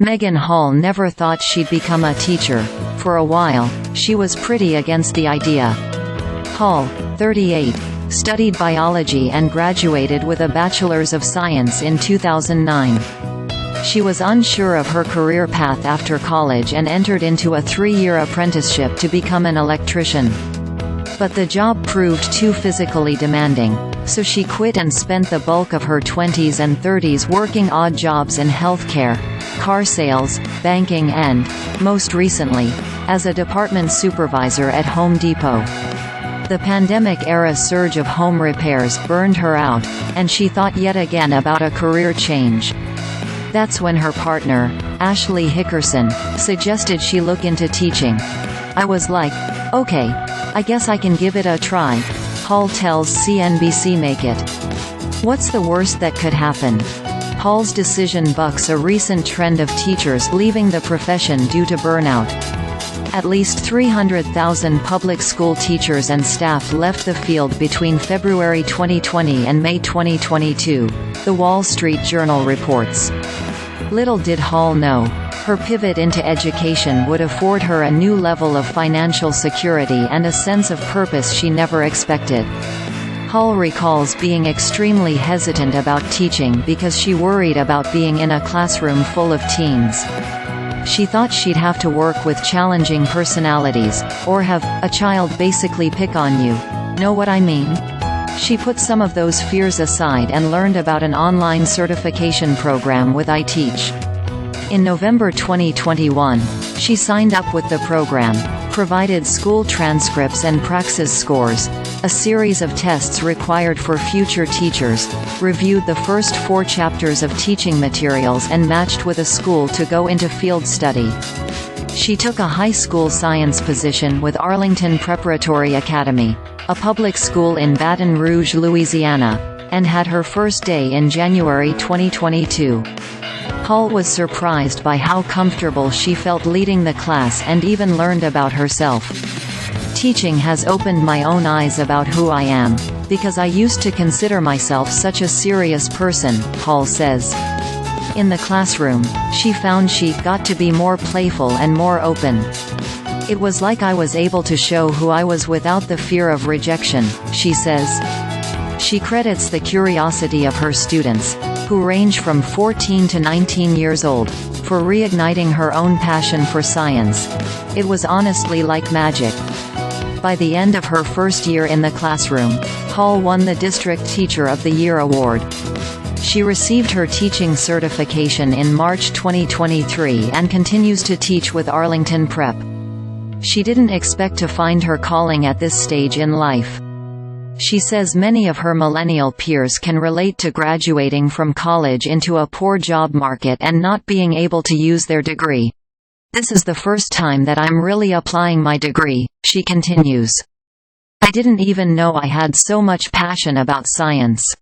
Megan Hall never thought she'd become a teacher. For a while, she was pretty against the idea. Hall, 38, studied biology and graduated with a bachelor's of science in 2009. She was unsure of her career path after college and entered into a 3-year apprenticeship to become an electrician. But the job proved too physically demanding, so she quit and spent the bulk of her 20s and 30s working odd jobs in healthcare, car sales, banking and, most recently, as a department supervisor at Home Depot. The pandemic-era surge of home repairs burned her out, and she thought yet again about a career change. That's when her partner, Ashley Hickerson, suggested she look into teaching. I was like, okay, I guess I can give it a try, Hall tells CNBC Make It. What's the worst that could happen? Hall's decision bucks a recent trend of teachers leaving the profession due to burnout. At least 300,000 public school teachers and staff left the field between February 2020 and May 2022, The Wall Street Journal reports. Little did Hall know, her pivot into education would afford her a new level of financial security and a sense of purpose she never expected. Hall recalls being extremely hesitant about teaching because she worried about being in a classroom full of teens. She thought she'd have to work with challenging personalities, or have a child basically pick on you. Know what I mean? She put some of those fears aside and learned about an online certification program with iTeach. In November 2021, she signed up with the program, provided school transcripts and Praxis scores, a series of tests required for future teachers, reviewed the first 4 chapters of teaching materials and matched with a school to go into field study. She took a high school science position with Arlington Preparatory Academy, a public school in Baton Rouge, Louisiana, and had her first day in January 2022. Hall was surprised by how comfortable she felt leading the class and even learned about herself. Teaching has opened my own eyes about who I am, because I used to consider myself such a serious person, Hall says. In the classroom, she found she got to be more playful and more open. It was like I was able to show who I was without the fear of rejection, she says. She credits the curiosity of her students, who range from 14 to 19 years old, for reigniting her own passion for science. It was honestly like magic. By the end of her first year in the classroom, Hall won the District Teacher of the Year award. She received her teaching certification in March 2023 and continues to teach with Arlington Prep. She didn't expect to find her calling at this stage in life. She says many of her millennial peers can relate to graduating from college into a poor job market and not being able to use their degree. This is the first time that I'm really applying my degree, she continues. I didn't even know I had so much passion about science.